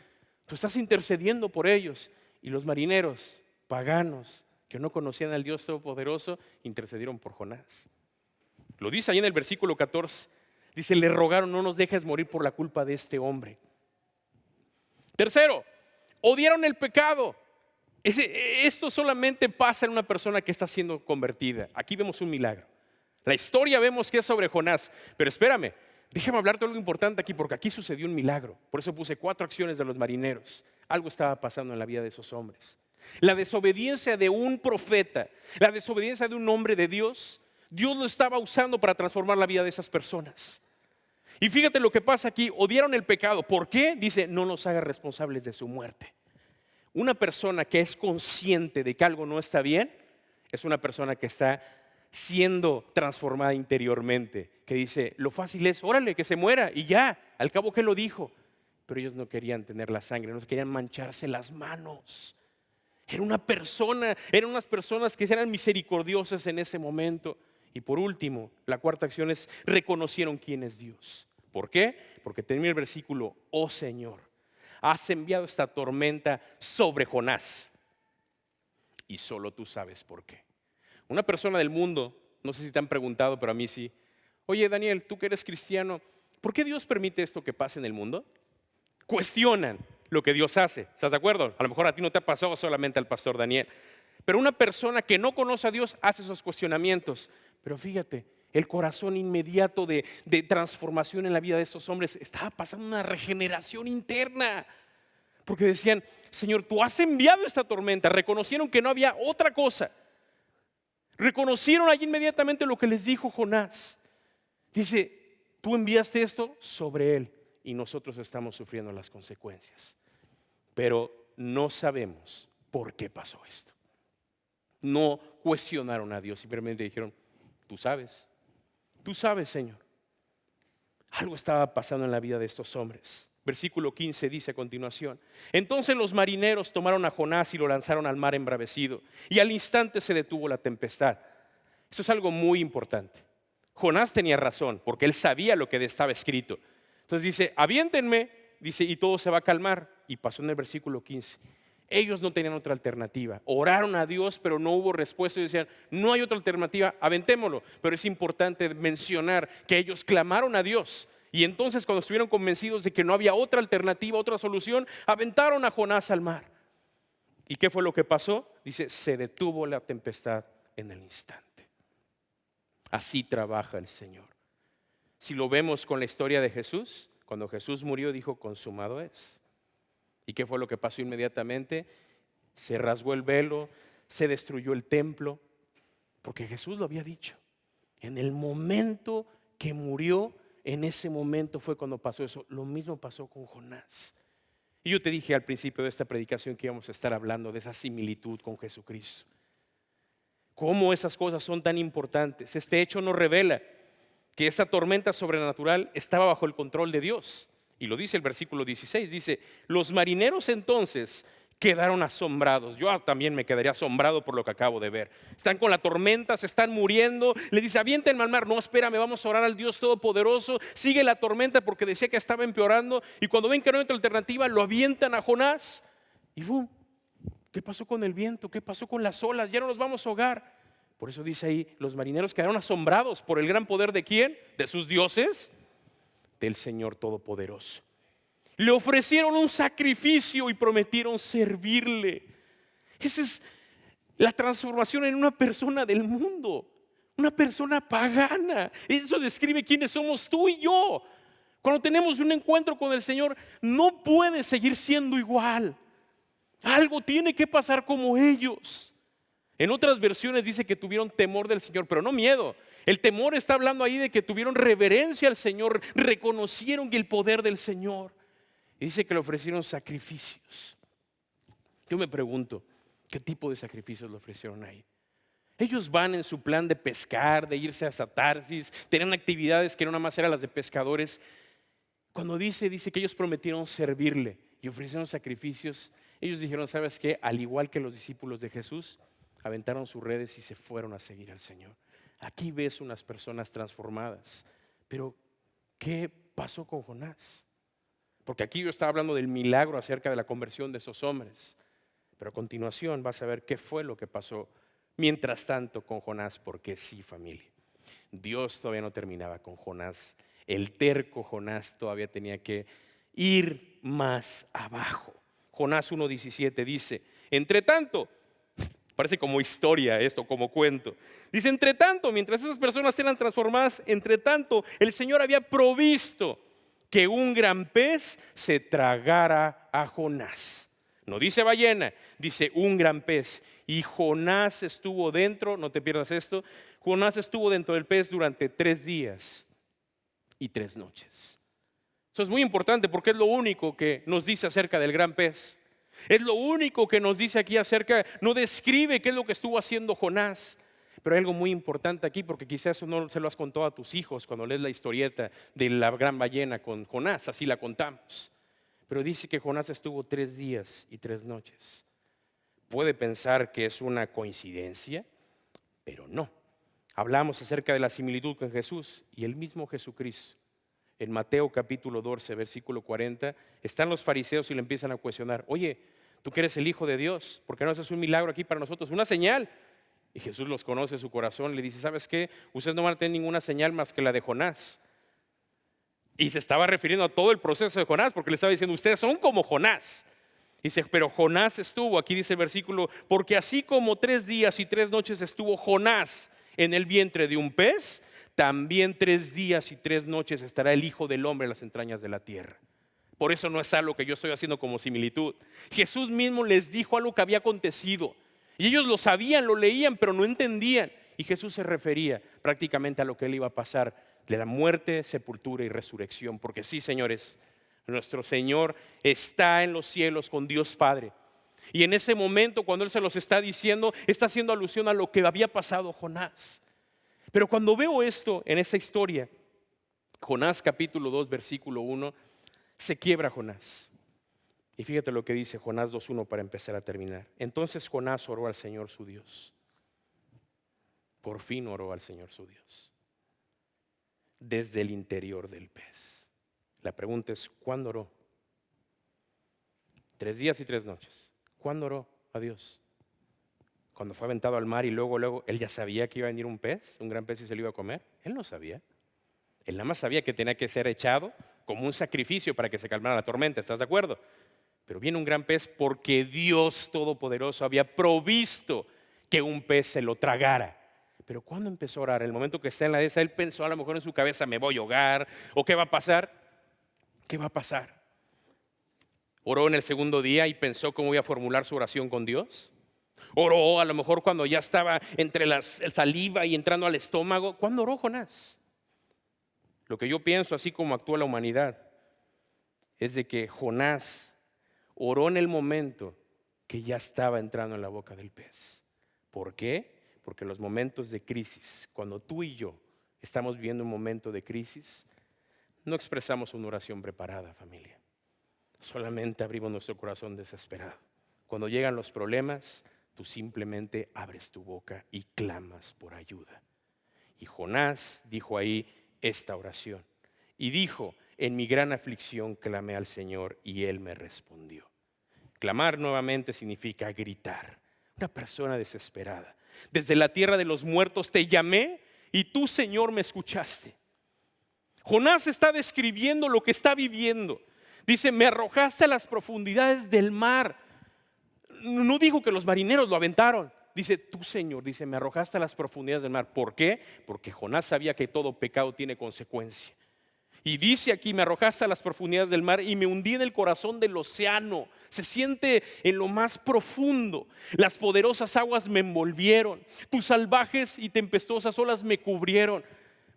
tú estás intercediendo por ellos. Y los marineros paganos que no conocían al Dios Todopoderoso intercedieron por Jonás. Lo dice ahí en el versículo 14. Dice, le rogaron, no nos dejes morir por la culpa de este hombre. Tercero, odiaron el pecado. Esto solamente pasa en una persona que está siendo convertida. Aquí vemos un milagro. La historia vemos que es sobre Jonás. Pero espérame, déjame hablarte de algo importante aquí, porque aquí sucedió un milagro. Por eso puse 4 acciones de los marineros. Algo estaba pasando en la vida de esos hombres. La desobediencia de un profeta, la desobediencia de un hombre de Dios, Dios lo estaba usando para transformar la vida de esas personas. Y fíjate lo que pasa aquí, odiaron el pecado. ¿Por qué? Dice, no nos haga responsables de su muerte. Una persona que es consciente de que algo no está bien, es una persona que está siendo transformada interiormente, que dice, lo fácil es, órale, que se muera y ya, al cabo que lo dijo. Pero ellos no querían tener la sangre, no querían mancharse las manos. Eran unas personas que eran misericordiosas en ese momento. Y por último, la 4ª acción es, reconocieron quién es Dios. ¿Por qué? Porque termina el versículo, oh Señor, has enviado esta tormenta sobre Jonás y solo tú sabes por qué. Una persona del mundo, no sé si te han preguntado, pero a mí sí, oye Daniel, tú que eres cristiano, ¿por qué Dios permite esto que pase en el mundo? Cuestionan lo que Dios hace. ¿Estás de acuerdo? A lo mejor a ti no te ha pasado, solamente al pastor Daniel. Pero una persona que no conoce a Dios hace esos cuestionamientos. Pero fíjate, el corazón inmediato de transformación en la vida de estos hombres, estaba pasando una regeneración interna. Porque decían, Señor, tú has enviado esta tormenta. Reconocieron que no había otra cosa. Reconocieron allí inmediatamente lo que les dijo Jonás. Dice, tú enviaste esto sobre él y nosotros estamos sufriendo las consecuencias. Pero no sabemos por qué pasó esto. No cuestionaron a Dios, simplemente dijeron, tú sabes, Señor. Algo estaba pasando en la vida de estos hombres. Versículo 15 dice a continuación, entonces los marineros tomaron a Jonás y lo lanzaron al mar embravecido, y al instante se detuvo la tempestad. Eso es algo muy importante. Jonás tenía razón, porque él sabía lo que estaba escrito. Entonces dice, aviéntenme, dice, y todo se va a calmar. Y pasó en el versículo 15. Ellos no tenían otra alternativa. Oraron a Dios, pero no hubo respuesta. Y decían, no hay otra alternativa, aventémoslo. Pero es importante mencionar que ellos clamaron a Dios. Y entonces, cuando estuvieron convencidos de que no había otra alternativa, otra solución, aventaron a Jonás al mar. ¿Y qué fue lo que pasó? Dice, se detuvo la tempestad en el instante. Así trabaja el Señor. Si lo vemos con la historia de Jesús, cuando Jesús murió dijo, consumado es. ¿Y qué fue lo que pasó inmediatamente? Se rasgó el velo, se destruyó el templo, porque Jesús lo había dicho. En el momento que murió, en ese momento fue cuando pasó eso. Lo mismo pasó con Jonás. Y yo te dije al principio de esta predicación que íbamos a estar hablando de esa similitud con Jesucristo. Cómo esas cosas son tan importantes. Este hecho nos revela que esta tormenta sobrenatural estaba bajo el control de Dios. Y lo dice el versículo 16, dice, los marineros entonces quedaron asombrados. Yo también me quedaría asombrado por lo que acabo de ver. Están con la tormenta, se están muriendo. Le dice, aviéntenme al mar. No, espérame, vamos a orar al Dios Todopoderoso. Sigue la tormenta porque decía que estaba empeorando. Y cuando ven que no hay otra alternativa, lo avientan a Jonás. Y ¡bum! ¿Qué pasó con el viento? ¿Qué pasó con las olas? Ya no nos vamos a ahogar. Por eso dice ahí, los marineros quedaron asombrados por el gran poder de ¿quién? ¿De sus dioses? Del Señor Todopoderoso. Le ofrecieron un sacrificio y prometieron servirle. Esa es la transformación en una persona del mundo, una persona pagana. Eso describe quiénes somos tú y yo. Cuando tenemos un encuentro con el Señor, no puede seguir siendo igual. Algo tiene que pasar como ellos. En otras versiones dice que tuvieron temor del Señor, pero no miedo. El temor está hablando ahí de que tuvieron reverencia al Señor, reconocieron el poder del Señor. Y dice que le ofrecieron sacrificios. Yo me pregunto, ¿qué tipo de sacrificios le ofrecieron ahí? Ellos van en su plan de pescar, de irse hasta Tarsis, tenían actividades que no nada más eran las de pescadores. Cuando dice que ellos prometieron servirle y ofrecieron sacrificios, ellos dijeron, ¿sabes qué? Al igual que los discípulos de Jesús, aventaron sus redes y se fueron a seguir al Señor. Aquí ves unas personas transformadas. Pero ¿qué pasó con Jonás? Porque aquí yo estaba hablando del milagro acerca de la conversión de esos hombres. Pero a continuación vas a ver qué fue lo que pasó mientras tanto con Jonás. Porque sí, familia, Dios todavía no terminaba con Jonás. El terco Jonás todavía tenía que ir más abajo. Jonás 1:17 dice, entre tanto, parece como historia esto, como cuento. Dice, entre tanto, mientras esas personas eran transformadas, entre tanto, el Señor había provisto que un gran pez se tragara a Jonás. No dice ballena, dice un gran pez. Y Jonás estuvo dentro, no te pierdas esto, Jonás estuvo dentro del pez durante 3 días y 3 noches. Eso es muy importante porque es lo único que nos dice acerca del gran pez. Es lo único que nos dice aquí acerca, no describe qué es lo que estuvo haciendo Jonás. Pero hay algo muy importante aquí, porque quizás eso no se lo has contado a tus hijos cuando lees la historieta de la gran ballena con Jonás, así la contamos. Pero dice que Jonás estuvo 3 días y 3 noches. Puede pensar que es una coincidencia, pero no. Hablamos acerca de la similitud con Jesús y el mismo Jesucristo. En Mateo capítulo 12, versículo 40, están los fariseos y le empiezan a cuestionar. Oye, tú que eres el Hijo de Dios, ¿por qué no haces un milagro aquí para nosotros? Una señal. Y Jesús los conoce su corazón y le dice, ¿sabes qué? Ustedes no van a tener ninguna señal más que la de Jonás. Y se estaba refiriendo a todo el proceso de Jonás, porque le estaba diciendo, ustedes son como Jonás. Dice, pero Jonás estuvo, aquí dice el versículo, porque así como 3 días y 3 noches estuvo Jonás en el vientre de un pez, también 3 días y 3 noches estará el Hijo del Hombre en las entrañas de la tierra. Por eso no es algo que yo estoy haciendo como similitud. Jesús mismo les dijo algo que había acontecido. Y ellos lo sabían, lo leían, pero no entendían. Y Jesús se refería prácticamente a lo que le iba a pasar, de la muerte, sepultura y resurrección. Porque sí, señores, nuestro Señor está en los cielos con Dios Padre. Y en ese momento, cuando Él se los está diciendo, está haciendo alusión a lo que había pasado Jonás. Pero cuando veo esto en esa historia, Jonás capítulo 2, versículo 1, se quiebra Jonás. Y fíjate lo que dice Jonás 2:1 para empezar a terminar. Entonces Jonás oró al Señor su Dios. Por fin oró al Señor su Dios. Desde el interior del pez. La pregunta es, ¿cuándo oró? 3 días y 3 noches. ¿Cuándo oró a Dios? Cuando fue aventado al mar y luego él ya sabía que iba a venir un pez, un gran pez y se lo iba a comer. Él no sabía. Él nada más sabía que tenía que ser echado como un sacrificio para que se calmara la tormenta, ¿estás de acuerdo? Pero viene un gran pez porque Dios Todopoderoso había provisto que un pez se lo tragara. Pero ¿cuándo empezó a orar? En el momento que está en la de esa, él pensó a lo mejor en su cabeza, me voy a ahogar, o ¿qué va a pasar? ¿Qué va a pasar? Oró en el segundo día y pensó cómo iba a formular su oración con Dios. Oró a lo mejor cuando ya estaba entre la saliva y entrando al estómago. ¿Cuándo oró Jonás? Lo que yo pienso, así como actúa la humanidad, es de que Jonás oró en el momento que ya estaba entrando en la boca del pez. ¿Por qué? Porque en los momentos de crisis, cuando tú y yo estamos viviendo un momento de crisis, no expresamos una oración preparada, familia. Solamente abrimos nuestro corazón desesperado. Cuando llegan los problemas, tú simplemente abres tu boca y clamas por ayuda. Y Jonás dijo ahí esta oración. Y dijo, en mi gran aflicción clamé al Señor y Él me respondió. Clamar nuevamente significa gritar. Una persona desesperada. Desde la tierra de los muertos te llamé y tú, Señor, me escuchaste. Jonás está describiendo lo que está viviendo. Dice, me arrojaste a las profundidades del mar. No dijo que los marineros lo aventaron. Dice, tú, Señor, dice, me arrojaste a las profundidades del mar. ¿Por qué? Porque Jonás sabía que todo pecado tiene consecuencia. Y dice aquí, me arrojaste a las profundidades del mar y me hundí en el corazón del océano. Se siente en lo más profundo. Las poderosas aguas me envolvieron. Tus salvajes y tempestuosas olas me cubrieron.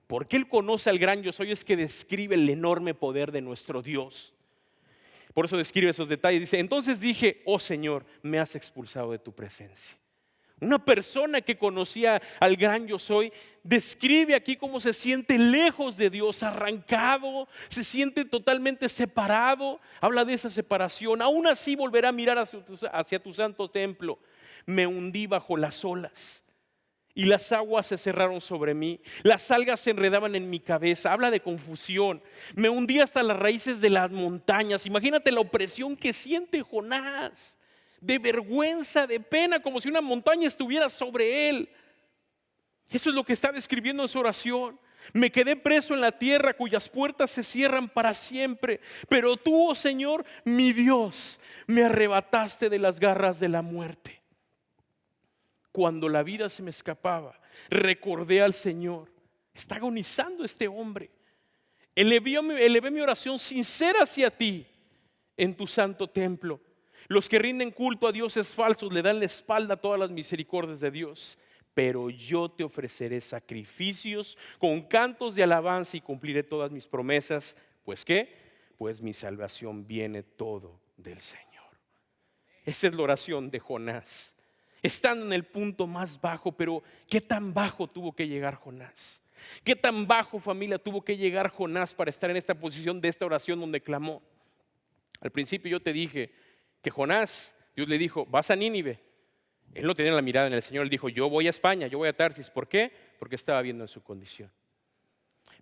Porque Él conoce al gran yo soy, es que describe el enorme poder de nuestro Dios. Por eso describe esos detalles. Dice, entonces dije, oh Señor, me has expulsado de tu presencia. Una persona que conocía al gran yo soy describe aquí cómo se siente lejos de Dios, arrancado, se siente totalmente separado. Habla de esa separación. Aún así volverá a mirar hacia tu santo templo. Me hundí bajo las olas y las aguas se cerraron sobre mí. Las algas se enredaban en mi cabeza. Habla de confusión. Me hundí hasta las raíces de las montañas. Imagínate la opresión que siente Jonás. De vergüenza, de pena, como si una montaña estuviera sobre él. Eso es lo que está describiendo en su oración. Me quedé preso en la tierra cuyas puertas se cierran para siempre. Pero tú, oh Señor, mi Dios, me arrebataste de las garras de la muerte. Cuando la vida se me escapaba, recordé al Señor. Está agonizando este hombre. Elevé mi oración sincera hacia ti en tu santo templo. Los que rinden culto a dioses falsos le dan la espalda a todas las misericordias de Dios. Pero yo te ofreceré sacrificios con cantos de alabanza y cumpliré todas mis promesas. ¿Pues qué? Pues mi salvación viene todo del Señor. Esa es la oración de Jonás. Estando en el punto más bajo, pero ¿qué tan bajo tuvo que llegar Jonás? ¿Qué tan bajo, familia, tuvo que llegar Jonás para estar en esta posición de esta oración donde clamó? Al principio yo te dije que Jonás, Dios le dijo, vas a Nínive. Él no tenía la mirada en el Señor, él dijo, yo voy a España, yo voy a Tarsis. ¿Por qué? Porque estaba viendo en su condición.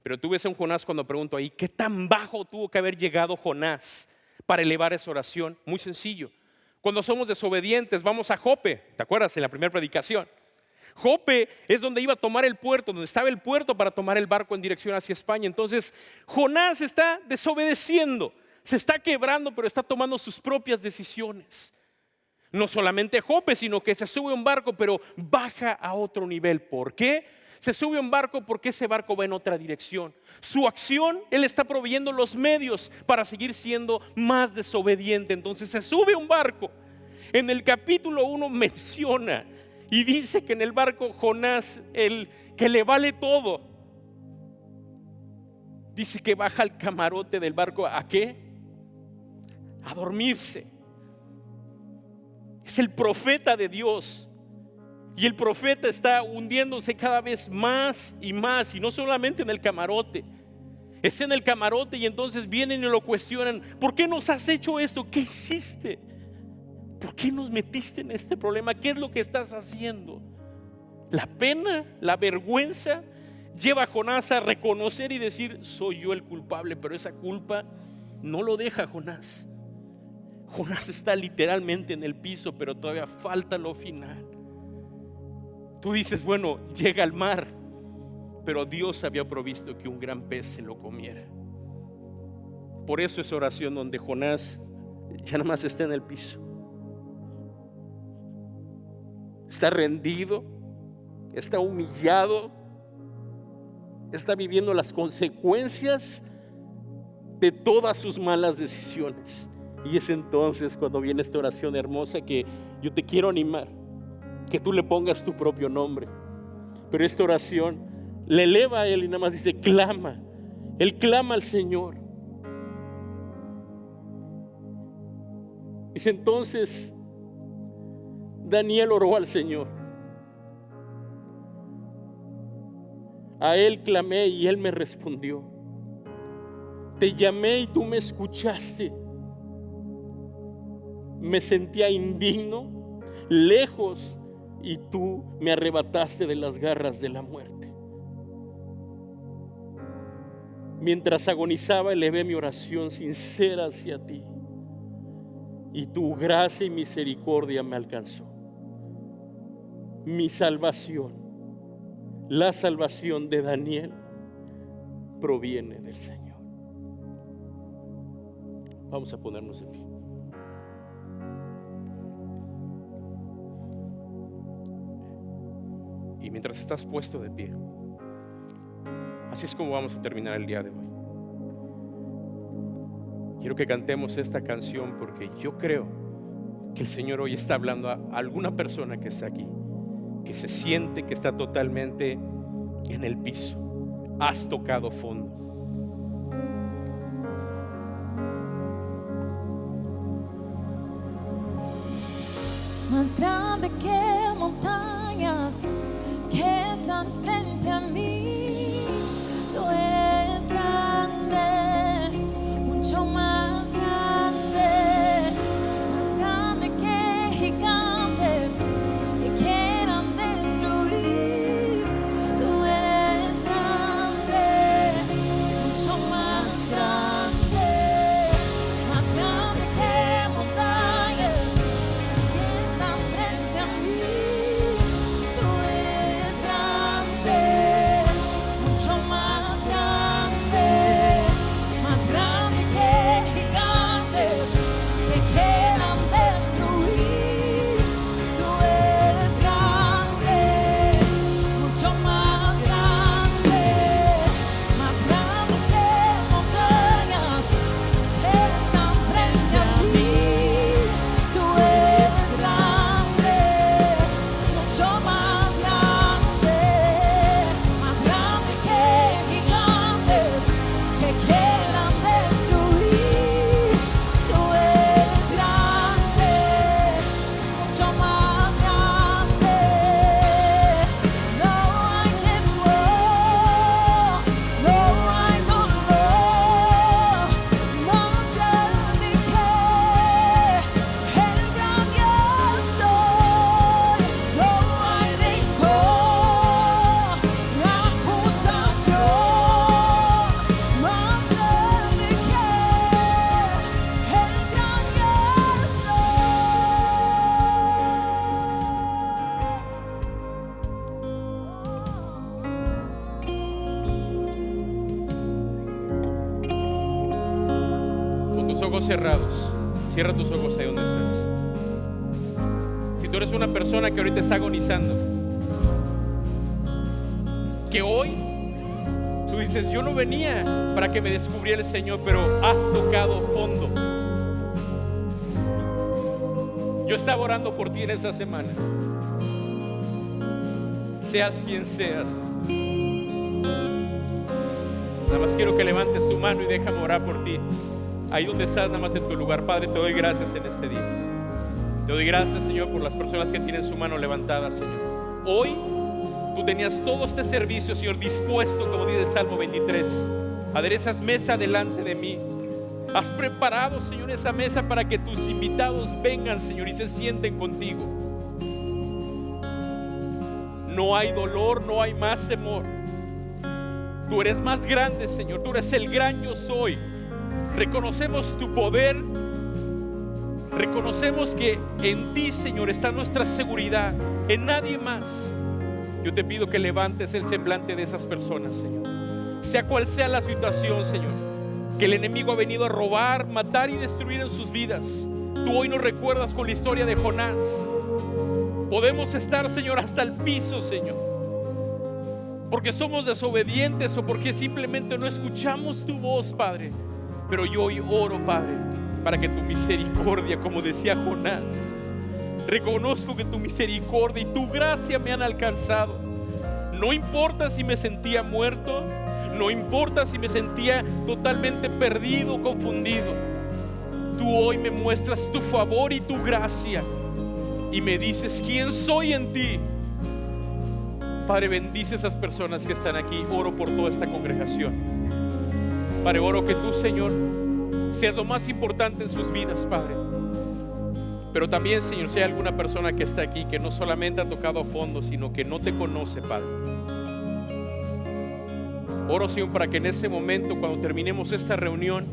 Pero tú ves a un Jonás cuando pregunto ahí, ¿qué tan bajo tuvo que haber llegado Jonás para elevar esa oración? Muy sencillo. Cuando somos desobedientes vamos a Jope, ¿te acuerdas? En la primera predicación. Jope es donde iba a tomar el puerto, donde estaba el puerto para tomar el barco en dirección hacia España. Entonces Jonás está desobedeciendo. Se está quebrando, pero está tomando sus propias decisiones. No solamente Jope, sino que se sube a un barco, pero baja a otro nivel. ¿Por qué? Se sube a un barco porque ese barco va en otra dirección. Su acción, él está proveyendo los medios para seguir siendo más desobediente. Entonces se sube a un barco. En el capítulo 1 menciona y dice que en el barco Jonás, el que le vale todo, dice que baja al camarote del barco. ¿A qué? A dormirse. Es el profeta de Dios. Y el profeta está hundiéndose cada vez más y más. Y no solamente en el camarote. Está en el camarote y entonces vienen y lo cuestionan. ¿Por qué nos has hecho esto? ¿Qué hiciste? ¿Por qué nos metiste en este problema? ¿Qué es lo que estás haciendo? La pena, la vergüenza lleva a Jonás a reconocer y decir, soy yo el culpable. Pero esa culpa no lo deja Jonás. Jonás está literalmente en el piso, pero todavía falta lo final. Tú dices, bueno, llega al mar, pero Dios había provisto que un gran pez se lo comiera. Por eso esa oración donde Jonás ya nada más está en el piso, está rendido, está humillado, está viviendo las consecuencias de todas sus malas decisiones. Y es entonces cuando viene esta oración hermosa que yo te quiero animar, que tú le pongas tu propio nombre. Pero esta oración le eleva a él y nada más dice, clama. Él clama al Señor. Dice entonces, Daniel oró al Señor. A Él clamé y Él me respondió. Te llamé y tú me escuchaste. Me sentía indigno, lejos, y tú me arrebataste de las garras de la muerte. Mientras agonizaba, elevé mi oración sincera hacia ti, y tu gracia y misericordia me alcanzó. Mi salvación, la salvación de Daniel, proviene del Señor. Vamos a ponernos de pie. Y mientras estás puesto de pie, así es como vamos a terminar el día de hoy. Quiero que cantemos esta canción porque yo creo que el Señor hoy está hablando a alguna persona que está aquí, que se siente que está totalmente en el piso. Has tocado fondo. Más grande que montañas que están frente a mí, tú eres grande, mucho más grande que gigantes que quieran destruir. Tú eres grande, mucho más grande que montañas que están frente a mí. Tú eres grande, mucho más grande que gigantes que quieran destruir. Tú eres grande, mucho más grande que montañas que están frente a mí. Tú eres grande, mucho más grande que gigantes que quieran destruir. Tú eres grande, mucho más grande. No hay temor, no hay dolor, más grande que el gran yo soy. No hay rencor, ni acusación, más grande que el gran yo Con tus ojos cerrados, cierra tus ojos ahí donde estás. Si tú eres una persona que ahorita está agonizando, que hoy tú dices, yo no venía para que me descubriera el Señor, pero has tocado fondo. Yo estaba orando por ti en esta semana. Seas quien seas, nada más quiero que levantes tu mano y déjame orar por ti. Ahí donde estás, nada más en tu lugar. Padre, te doy gracias en este día. Te doy gracias, Señor, por las personas que tienen su mano levantada, Señor. Hoy tú tenías todo este servicio, Señor, dispuesto, como dice el Salmo 23. Aderezas mesa delante de mí. Has preparado, Señor, esa mesa para que tus invitados vengan, Señor, y se sienten contigo. No hay dolor, no hay más temor. Tú eres más grande, Señor. Tú eres el gran yo soy. Reconocemos tu poder Reconocemos que en ti, Señor, está nuestra seguridad, en nadie más. Yo te pido que levantes el semblante de esas personas, Señor. Sea cual sea la situación, Señor, que el enemigo ha venido a robar, matar y destruir en sus vidas. Tú hoy nos recuerdas con la historia de Jonás. Podemos estar, Señor, hasta el piso, Señor, porque somos desobedientes o porque simplemente no escuchamos tu voz, Padre. Pero yo hoy oro, Padre, para que tu misericordia, como decía Jonás, reconozco que tu misericordia y tu gracia me han alcanzado. No importa si me sentía muerto, no importa si me sentía totalmente perdido, confundido. Tú hoy me muestras tu favor y tu gracia y me dices quién soy en ti. Padre, bendice a esas personas que están aquí. Oro por toda esta congregación. Padre, oro que tú, Señor, seas lo más importante en sus vidas, Padre. Pero también, Señor, si hay alguna persona que está aquí que no solamente ha tocado a fondo, sino que no te conoce, Padre, oro, Señor, para que en ese momento, cuando terminemos esta reunión,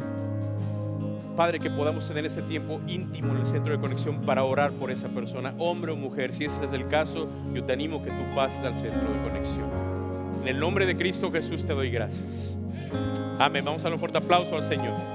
Padre, que podamos tener ese tiempo íntimo en el centro de conexión para orar por esa persona, hombre o mujer. Si ese es el caso, yo te animo que tú pases al centro de conexión. En el nombre de Cristo Jesús te doy gracias. Amén. Vamos a dar un fuerte aplauso al Señor.